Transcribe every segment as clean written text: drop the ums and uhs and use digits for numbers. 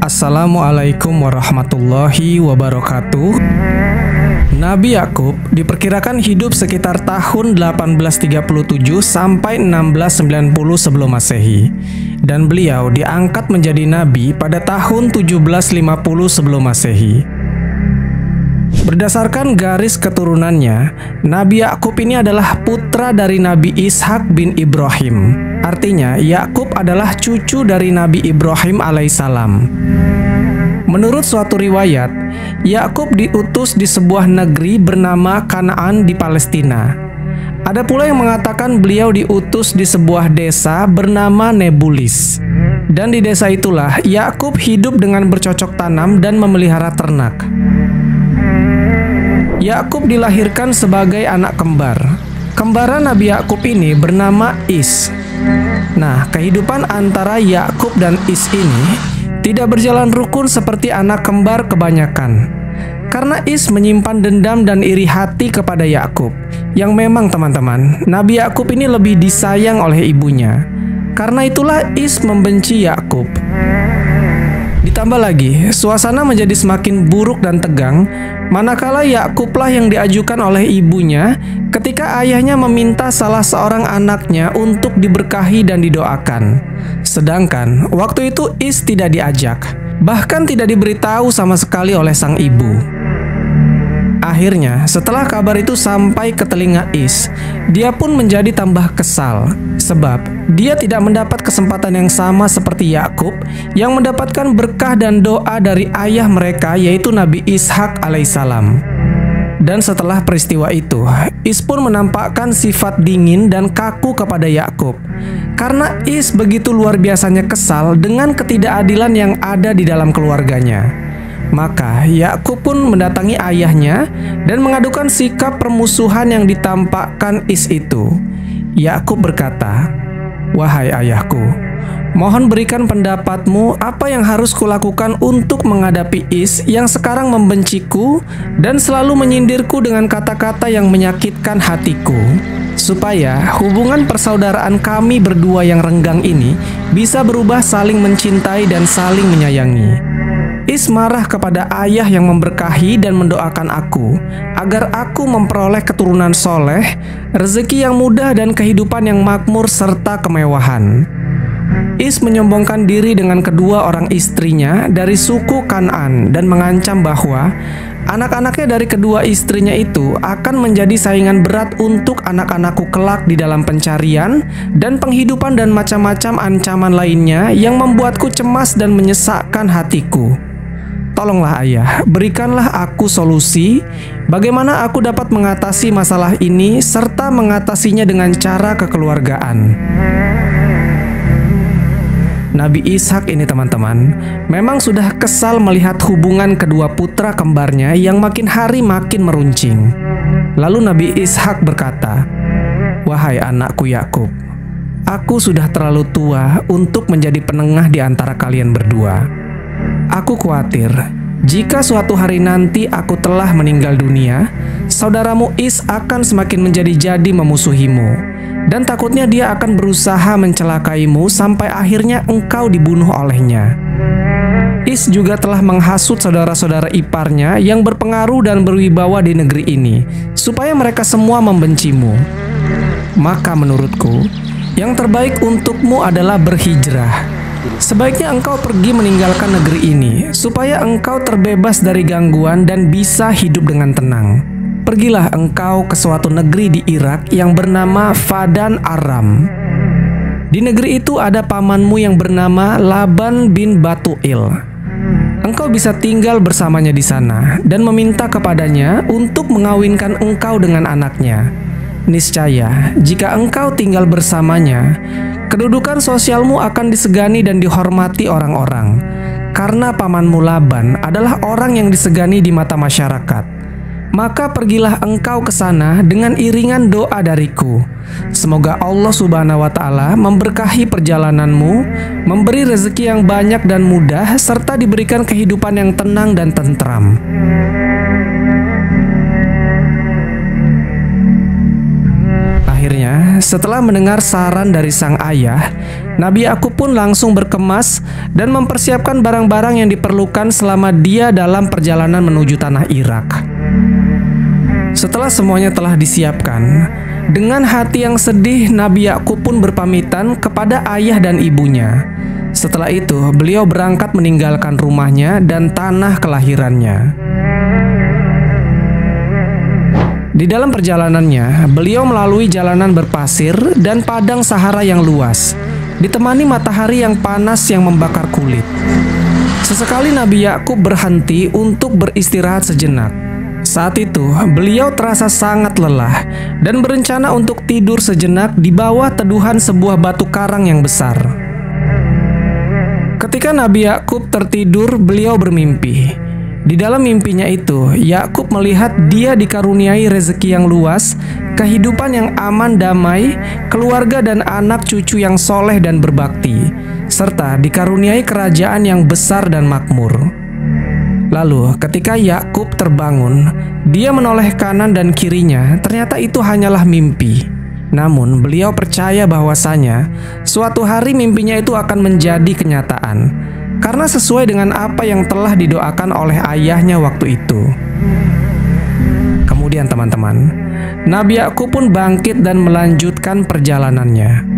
Assalamualaikum warahmatullahi wabarakatuh. Nabi Yakub diperkirakan hidup sekitar tahun 1837 sampai 1690 sebelum Masehi, dan beliau diangkat menjadi nabi pada tahun 1750 sebelum Masehi. Berdasarkan garis keturunannya, Nabi Yakub ini adalah putra dari Nabi Ishak bin Ibrahim. Artinya, Yakub adalah cucu dari Nabi Ibrahim alaihissalam. Menurut suatu riwayat, Yakub diutus di sebuah negeri bernama Kanaan di Palestina. Ada pula yang mengatakan beliau diutus di sebuah desa bernama Nebulis. Dan di desa itulah Yakub hidup dengan bercocok tanam dan memelihara ternak. Yakub dilahirkan sebagai anak kembar. Kembaran Nabi Yakub ini bernama Is. Nah, kehidupan antara Yakub dan Is ini tidak berjalan rukun seperti anak kembar kebanyakan. Karena Is menyimpan dendam dan iri hati kepada Yakub. Yang memang teman-teman, Nabi Yakub ini lebih disayang oleh ibunya. Karena itulah Is membenci Yakub. Ditambah lagi, suasana menjadi semakin buruk dan tegang manakala Yakublah yang diajukan oleh ibunya ketika ayahnya meminta salah seorang anaknya untuk diberkahi dan didoakan. Sedangkan waktu itu Is tidak diajak, bahkan tidak diberitahu sama sekali oleh sang ibu. Akhirnya, setelah kabar itu sampai ke telinga Is, dia pun menjadi tambah kesal, sebab dia tidak mendapat kesempatan yang sama seperti Yakub yang mendapatkan berkah dan doa dari ayah mereka, yaitu Nabi Ishak alaihissalam. Dan setelah peristiwa itu, Is pun menampakkan sifat dingin dan kaku kepada Yakub, karena Is begitu luar biasanya kesal dengan ketidakadilan yang ada di dalam keluarganya. Maka Yakub pun mendatangi ayahnya dan mengadukan sikap permusuhan yang ditampakkan Is itu. Yakub berkata, "Wahai ayahku, mohon berikan pendapatmu apa yang harus kulakukan untuk menghadapi Is yang sekarang membenciku dan selalu menyindirku dengan kata-kata yang menyakitkan hatiku, supaya hubungan persaudaraan kami berdua yang renggang ini bisa berubah saling mencintai dan saling menyayangi." Is marah kepada ayah yang memberkahi dan mendoakan aku agar aku memperoleh keturunan soleh, rezeki yang mudah dan kehidupan yang makmur serta kemewahan. Is menyombongkan diri dengan kedua orang istrinya dari suku Kanaan dan mengancam bahwa anak-anaknya dari kedua istrinya itu akan menjadi saingan berat untuk anak-anakku kelak di dalam pencarian dan penghidupan dan macam-macam ancaman lainnya yang membuatku cemas dan menyesakkan hatiku. Tolonglah ayah, berikanlah aku solusi bagaimana aku dapat mengatasi masalah ini serta mengatasinya dengan cara kekeluargaan. Nabi Ishak ini teman-teman memang sudah kesal melihat hubungan kedua putra kembarnya yang makin hari makin meruncing. Lalu Nabi Ishak berkata, "Wahai anakku Yakub, aku sudah terlalu tua untuk menjadi penengah di antara kalian berdua. Aku khawatir jika suatu hari nanti aku telah meninggal dunia, saudaramu Is akan semakin menjadi-jadi memusuhimu, dan takutnya dia akan berusaha mencelakaimu sampai akhirnya engkau dibunuh olehnya. Is juga telah menghasut saudara-saudara iparnya yang berpengaruh dan berwibawa di negeri ini, supaya mereka semua membencimu. Maka menurutku, yang terbaik untukmu adalah berhijrah. Sebaiknya engkau pergi meninggalkan negeri ini, supaya engkau terbebas dari gangguan dan bisa hidup dengan tenang. Pergilah engkau ke suatu negeri di Irak yang bernama Fadan Aram. Di negeri itu ada pamanmu yang bernama Laban bin Batuil. Engkau bisa tinggal bersamanya di sana dan meminta kepadanya untuk mengawinkan engkau dengan anaknya. Niscaya, jika engkau tinggal bersamanya, kedudukan sosialmu akan disegani dan dihormati orang-orang, karena pamanmu Laban adalah orang yang disegani di mata masyarakat. Maka pergilah engkau ke sana dengan iringan doa dariku. Semoga Allah Subhanahu wa Ta'ala memberkahi perjalananmu, memberi rezeki yang banyak dan mudah, serta diberikan kehidupan yang tenang dan tentram." Akhirnya setelah mendengar saran dari sang ayah, Nabi Yakub pun langsung berkemas dan mempersiapkan barang-barang yang diperlukan selama dia dalam perjalanan menuju tanah Irak. Setelah semuanya telah disiapkan, dengan hati yang sedih Nabi Yakub pun berpamitan kepada ayah dan ibunya. Setelah itu, beliau berangkat meninggalkan rumahnya dan tanah kelahirannya. Di dalam perjalanannya, beliau melalui jalanan berpasir dan padang Sahara yang luas, ditemani matahari yang panas yang membakar kulit. Sesekali Nabi Yakub berhenti untuk beristirahat sejenak. Saat itu, beliau terasa sangat lelah dan berencana untuk tidur sejenak di bawah teduhan sebuah batu karang yang besar. Ketika Nabi Yakub tertidur, beliau bermimpi. Di dalam mimpinya itu, Yakub melihat dia dikaruniai rezeki yang luas, kehidupan yang aman damai, keluarga dan anak cucu yang soleh dan berbakti, serta dikaruniai kerajaan yang besar dan makmur. Lalu ketika Yakub terbangun, dia menoleh kanan dan kirinya, ternyata itu hanyalah mimpi. Namun beliau percaya bahwasanya suatu hari mimpinya itu akan menjadi kenyataan, karena sesuai dengan apa yang telah didoakan oleh ayahnya waktu itu. Kemudian teman-teman, Nabi Yakub pun bangkit dan melanjutkan perjalanannya.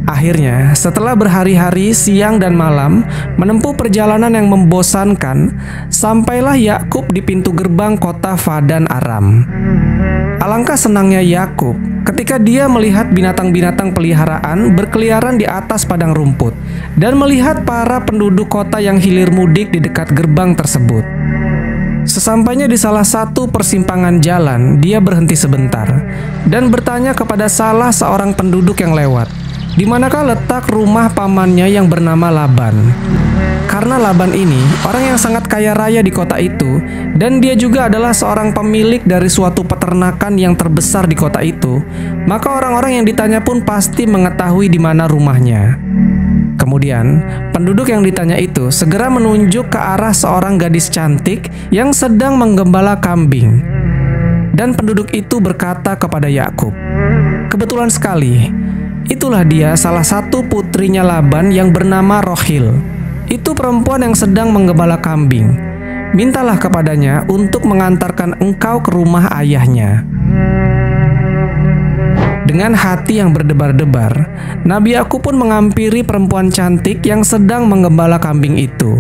Akhirnya, setelah berhari-hari siang dan malam menempuh perjalanan yang membosankan, sampailah Yakub di pintu gerbang kota Padan Aram. Alangkah senangnya Yakub ketika dia melihat binatang-binatang peliharaan berkeliaran di atas padang rumput dan melihat para penduduk kota yang hilir mudik di dekat gerbang tersebut. Sesampainya di salah satu persimpangan jalan, dia berhenti sebentar dan bertanya kepada salah seorang penduduk yang lewat, di manakah letak rumah pamannya yang bernama Laban. Karena Laban ini orang yang sangat kaya raya di kota itu, dan dia juga adalah seorang pemilik dari suatu peternakan yang terbesar di kota itu, maka orang-orang yang ditanya pun pasti mengetahui di mana rumahnya. Kemudian, penduduk yang ditanya itu segera menunjuk ke arah seorang gadis cantik yang sedang menggembala kambing. Dan penduduk itu berkata kepada Yakub, "Kebetulan sekali, itulah dia salah satu putrinya Laban yang bernama Rohil. Itu perempuan yang sedang menggembala kambing. Mintalah kepadanya untuk mengantarkan engkau ke rumah ayahnya." Dengan hati yang berdebar-debar, Nabi Yakub pun menghampiri perempuan cantik yang sedang menggembala kambing itu.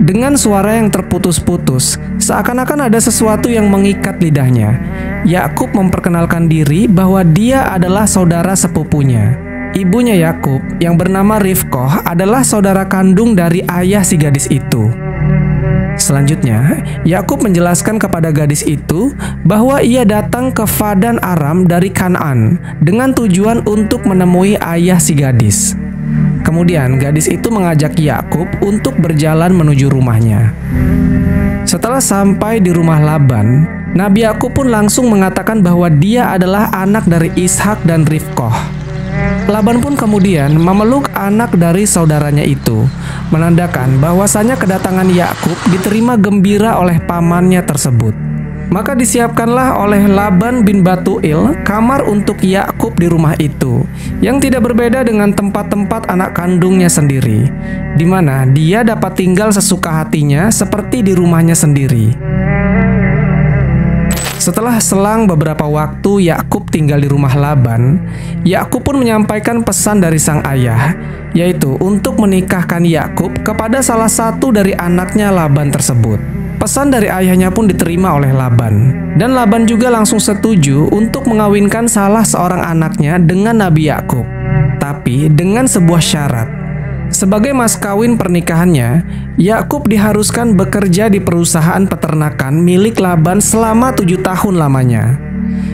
Dengan suara yang terputus-putus, seakan-akan ada sesuatu yang mengikat lidahnya, Yakub memperkenalkan diri bahwa dia adalah saudara sepupunya. Ibunya Yakub yang bernama Rifqah adalah saudara kandung dari ayah si gadis itu. Selanjutnya, Yakub menjelaskan kepada gadis itu bahwa ia datang ke Padan Aram dari Kanaan dengan tujuan untuk menemui ayah si gadis. Kemudian gadis itu mengajak Yakub untuk berjalan menuju rumahnya. Setelah sampai di rumah Laban, Nabi Yakub pun langsung mengatakan bahwa dia adalah anak dari Ishak dan Rifqah. Laban pun kemudian memeluk anak dari saudaranya itu, menandakan bahwasanya kedatangan Yakub diterima gembira oleh pamannya tersebut. Maka disiapkanlah oleh Laban bin Batuil kamar untuk Yakub di rumah itu, yang tidak berbeda dengan tempat-tempat anak kandungnya sendiri, di mana dia dapat tinggal sesuka hatinya seperti di rumahnya sendiri. Setelah selang beberapa waktu Yakub tinggal di rumah Laban, Yakub pun menyampaikan pesan dari sang ayah, yaitu untuk menikahkan Yakub kepada salah satu dari anaknya Laban tersebut. Pesan dari ayahnya pun diterima oleh Laban, dan Laban juga langsung setuju untuk mengawinkan salah seorang anaknya dengan Nabi Yakub, tapi dengan sebuah syarat. Sebagai mas kawin pernikahannya, Yakub diharuskan bekerja di perusahaan peternakan milik Laban selama 7 tahun lamanya.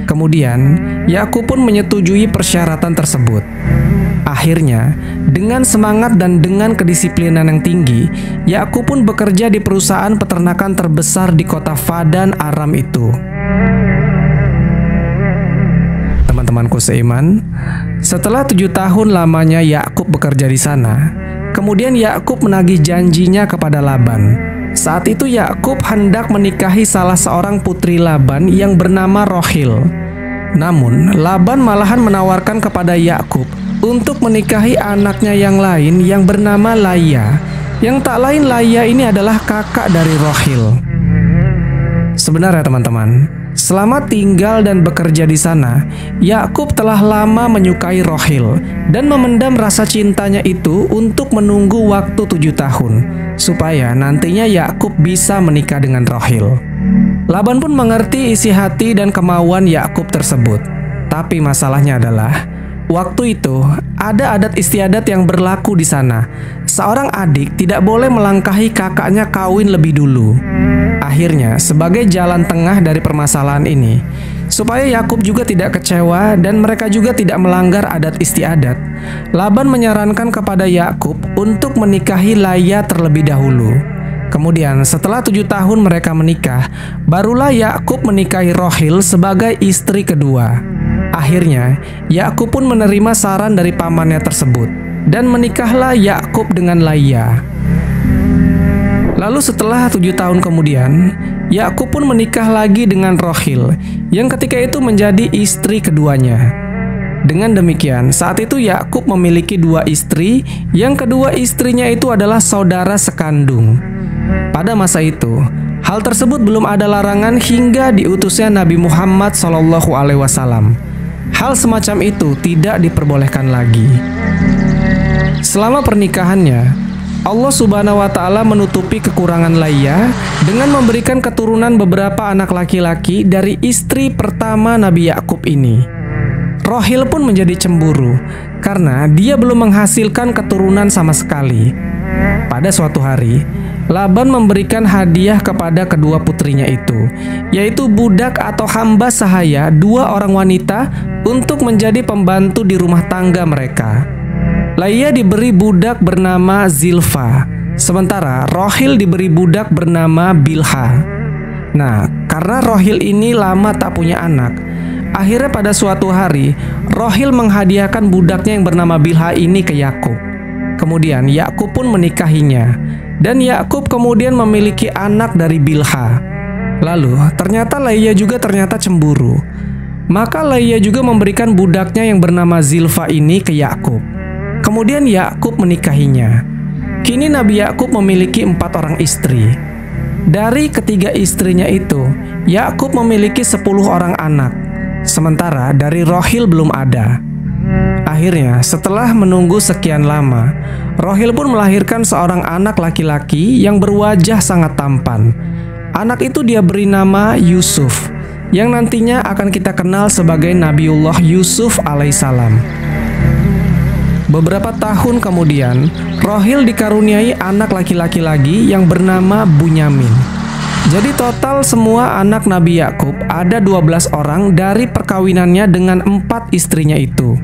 Kemudian, Yakub pun menyetujui persyaratan tersebut. Akhirnya, dengan semangat dan dengan kedisiplinan yang tinggi, Yakub pun bekerja di perusahaan peternakan terbesar di kota Padan Aram itu. Teman-temanku seiman, setelah 7 tahun lamanya Yakub bekerja di sana, kemudian Yakub menagih janjinya kepada Laban. Saat itu Yakub hendak menikahi salah seorang putri Laban yang bernama Rohil. Namun, Laban malahan menawarkan kepada Yakub untuk menikahi anaknya yang lain yang bernama Laia. Yang tak lain, Laia ini adalah kakak dari Rohil. Sebenarnya teman-teman, selama tinggal dan bekerja di sana, Yakub telah lama menyukai Rohil dan memendam rasa cintanya itu untuk menunggu waktu 7 tahun supaya nantinya Yakub bisa menikah dengan Rohil. Laban pun mengerti isi hati dan kemauan Yakub tersebut. Tapi masalahnya adalah waktu itu ada adat istiadat yang berlaku di sana. Seorang adik tidak boleh melangkahi kakaknya kawin lebih dulu. Akhirnya, sebagai jalan tengah dari permasalahan ini, supaya Yakub juga tidak kecewa dan mereka juga tidak melanggar adat istiadat, Laban menyarankan kepada Yakub untuk menikahi Laia terlebih dahulu. Kemudian setelah 7 tahun mereka menikah, barulah Yakub menikahi Rohil sebagai istri kedua. Akhirnya, Yakub pun menerima saran dari pamannya tersebut, dan menikahlah Yakub dengan Laia. Lalu setelah 7 tahun kemudian, Yakub pun menikah lagi dengan Rohil, yang ketika itu menjadi istri keduanya. Dengan demikian, saat itu Yakub memiliki 2 istri, yang kedua istrinya itu adalah saudara sekandung. Pada masa itu, hal tersebut belum ada larangan hingga diutusnya Nabi Muhammad SAW. Hal semacam itu tidak diperbolehkan lagi. Selama pernikahannya, Allah Subhanahu wa Ta'ala menutupi kekurangan Laia dengan memberikan keturunan beberapa anak laki-laki dari istri pertama Nabi Yakub ini. Rohil pun menjadi cemburu karena dia belum menghasilkan keturunan sama sekali. Pada suatu hari, Laban memberikan hadiah kepada kedua putrinya itu, yaitu budak atau hamba sahaya 2 orang wanita untuk menjadi pembantu di rumah tangga mereka. Laia diberi budak bernama Zilfa, sementara Rohil diberi budak bernama Bilha. Nah, karena Rohil ini lama tak punya anak, akhirnya pada suatu hari Rohil menghadiahkan budaknya yang bernama Bilha ini ke Yakub. Kemudian Yakub pun menikahinya, dan Yakub kemudian memiliki anak dari Bilha. Lalu ternyata Laia juga ternyata cemburu. Maka Laia juga memberikan budaknya yang bernama Zilfa ini ke Yakub. Kemudian Yakub menikahinya. Kini Nabi Yakub memiliki 4 orang istri. Dari ketiga istrinya itu, Yakub memiliki 10 orang anak, sementara dari Rohil belum ada. Akhirnya, setelah menunggu sekian lama, Rohil pun melahirkan seorang anak laki-laki yang berwajah sangat tampan. Anak itu dia beri nama Yusuf, yang nantinya akan kita kenal sebagai Nabiullah Yusuf alaihissalam. Beberapa tahun kemudian, Rohil dikaruniai anak laki-laki lagi yang bernama Bunyamin. Jadi total semua anak Nabi Yakub ada 12 orang dari perkawinannya dengan 4 istrinya itu.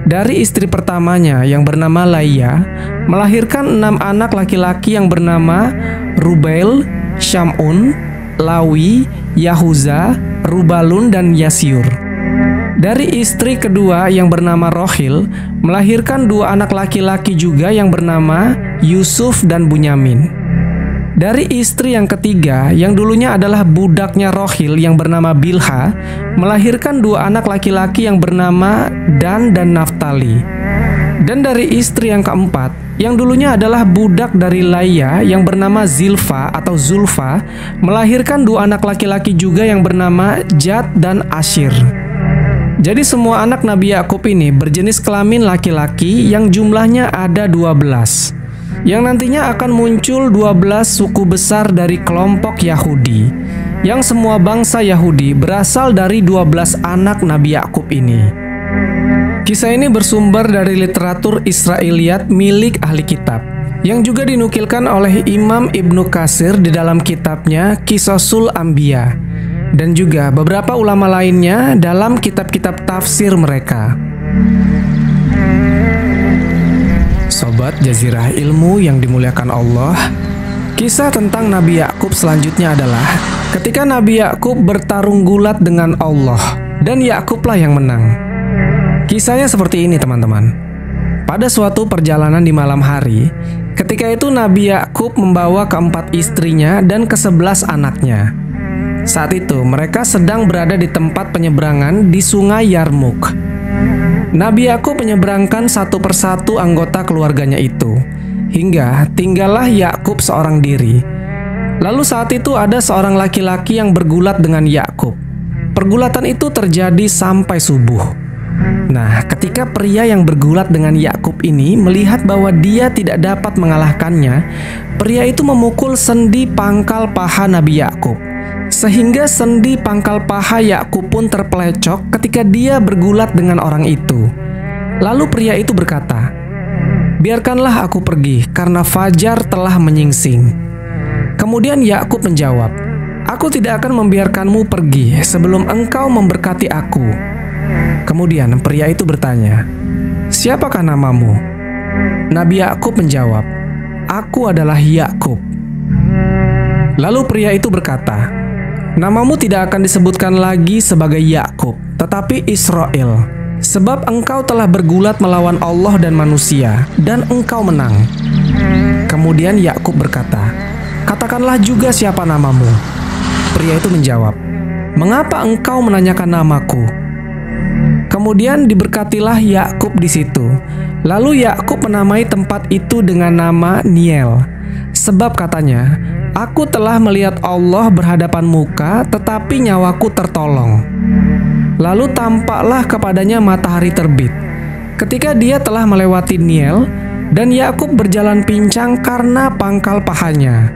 Dari istri pertamanya yang bernama Laia, melahirkan 6 anak laki-laki yang bernama Rubail, Syamun, Lawi, Yahuza, Rubalun, dan Yasyur. Dari istri kedua yang bernama Rohil, melahirkan 2 anak laki-laki juga yang bernama Yusuf dan Bunyamin. Dari istri yang ketiga, yang dulunya adalah budaknya Rohil yang bernama Bilha, melahirkan 2 anak laki-laki yang bernama Dan dan Naftali. Dan dari istri yang keempat, yang dulunya adalah budak dari Laia yang bernama Zilfa atau Zulfa, melahirkan 2 anak laki-laki juga yang bernama Jad dan Ashir. Jadi semua anak Nabi Yakub ini berjenis kelamin laki-laki yang jumlahnya ada 12. Yang nantinya akan muncul 12 suku besar dari kelompok Yahudi, yang semua bangsa Yahudi berasal dari 12 anak Nabi Yakub ini. Kisah ini bersumber dari literatur Israiliyat milik ahli kitab, yang juga dinukilkan oleh Imam Ibnu Katsir di dalam kitabnya Qisasul Anbiya, dan juga beberapa ulama lainnya dalam kitab-kitab tafsir mereka. Sobat Jazirah Ilmu yang dimuliakan Allah, kisah tentang Nabi Yakub selanjutnya adalah ketika Nabi Yakub bertarung gulat dengan Allah, dan Yakublah yang menang. Kisahnya seperti ini teman-teman. Pada suatu perjalanan di malam hari, ketika itu Nabi Yakub membawa ke-4 istrinya dan ke-11 anaknya. Saat itu mereka sedang berada di tempat penyeberangan di sungai Yarmuk. Nabi Yakub menyeberangkan satu persatu anggota keluarganya itu, hingga tinggallah Yakub seorang diri. Lalu saat itu ada seorang laki-laki yang bergulat dengan Yakub. Pergulatan itu terjadi sampai subuh. Nah, ketika pria yang bergulat dengan Yakub ini melihat bahwa dia tidak dapat mengalahkannya, pria itu memukul sendi pangkal paha Nabi Yakub, sehingga sendi pangkal paha Yakub pun terpelecok ketika dia bergulat dengan orang itu. Lalu pria itu berkata, "Biarkanlah aku pergi karena fajar telah menyingsing." Kemudian Yakub menjawab, "Aku tidak akan membiarkanmu pergi sebelum engkau memberkati aku." Kemudian pria itu bertanya, "Siapakah namamu?" Nabi Yakub menjawab, "Aku adalah Yakub." Lalu pria itu berkata, "Namamu tidak akan disebutkan lagi sebagai Yakub, tetapi Israel, sebab engkau telah bergulat melawan Allah dan manusia, dan engkau menang." Kemudian Yakub berkata, "Katakanlah juga siapa namamu." Pria itu menjawab, "Mengapa engkau menanyakan namaku?" Kemudian diberkatilah Yakub di situ. Lalu Yakub menamai tempat itu dengan nama Niel, sebab katanya, "Aku telah melihat Allah berhadapan muka, tetapi nyawaku tertolong." Lalu tampaklah kepadanya matahari terbit ketika dia telah melewati Niel, dan Yakub berjalan pincang karena pangkal pahanya.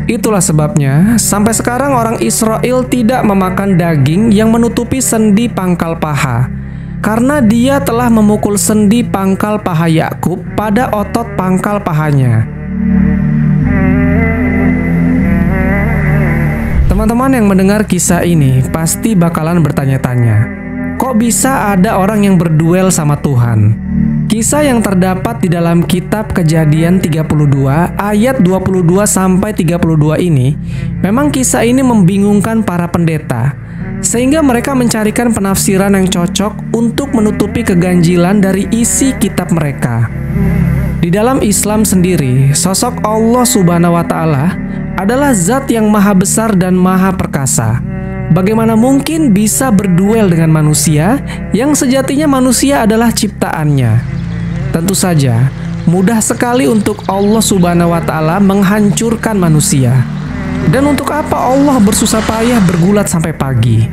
Itulah sebabnya sampai sekarang orang Israel tidak memakan daging yang menutupi sendi pangkal paha, karena dia telah memukul sendi pangkal paha Yakub pada otot pangkal pahanya. Teman-teman yang mendengar kisah ini pasti bakalan bertanya-tanya, kok bisa ada orang yang berduel sama Tuhan? Kisah yang terdapat di dalam kitab Kejadian 32 ayat 22 sampai 32 ini, memang kisah ini membingungkan para pendeta, sehingga mereka mencarikan penafsiran yang cocok untuk menutupi keganjilan dari isi kitab mereka. Di dalam Islam sendiri, sosok Allah Subhanahu wa Ta'ala adalah zat yang maha besar dan maha perkasa. Bagaimana mungkin bisa berduel dengan manusia yang sejatinya manusia adalah ciptaannya? Tentu saja, mudah sekali untuk Allah Subhanahu wa Ta'ala menghancurkan manusia. Dan untuk apa Allah bersusah payah bergulat sampai pagi?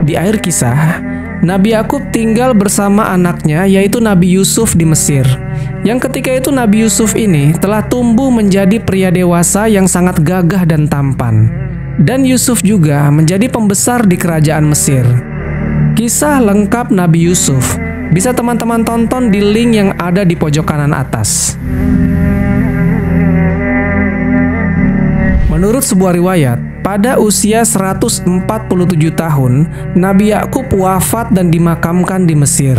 Di akhir kisah, Nabi Yakub tinggal bersama anaknya, yaitu Nabi Yusuf di Mesir. Yang ketika itu Nabi Yusuf ini telah tumbuh menjadi pria dewasa yang sangat gagah dan tampan. Dan Yusuf juga menjadi pembesar di kerajaan Mesir. Kisah lengkap Nabi Yusuf bisa teman-teman tonton di link yang ada di pojok kanan atas. Menurut sebuah riwayat, pada usia 147 tahun, Nabi Yakub wafat dan dimakamkan di Mesir.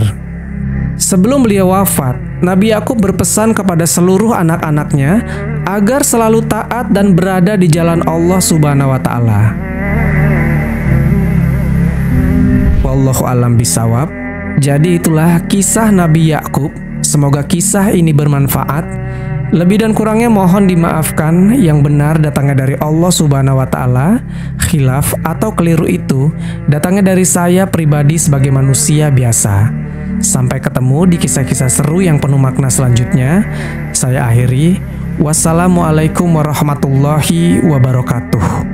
Sebelum beliau wafat, Nabi Yakub berpesan kepada seluruh anak-anaknya agar selalu taat dan berada di jalan Allah Subhanahu wa Ta'ala. Wallahu a'lam bishawab. Jadi itulah kisah Nabi Yakub. Semoga kisah ini bermanfaat. Lebih dan kurangnya mohon dimaafkan. Yang benar datangnya dari Allah Subhanahu wa Ta'ala. Khilaf atau keliru itu datangnya dari saya pribadi sebagai manusia biasa. Sampai ketemu di kisah-kisah seru yang penuh makna selanjutnya. Saya akhiri. Wassalamualaikum warahmatullahi wabarakatuh.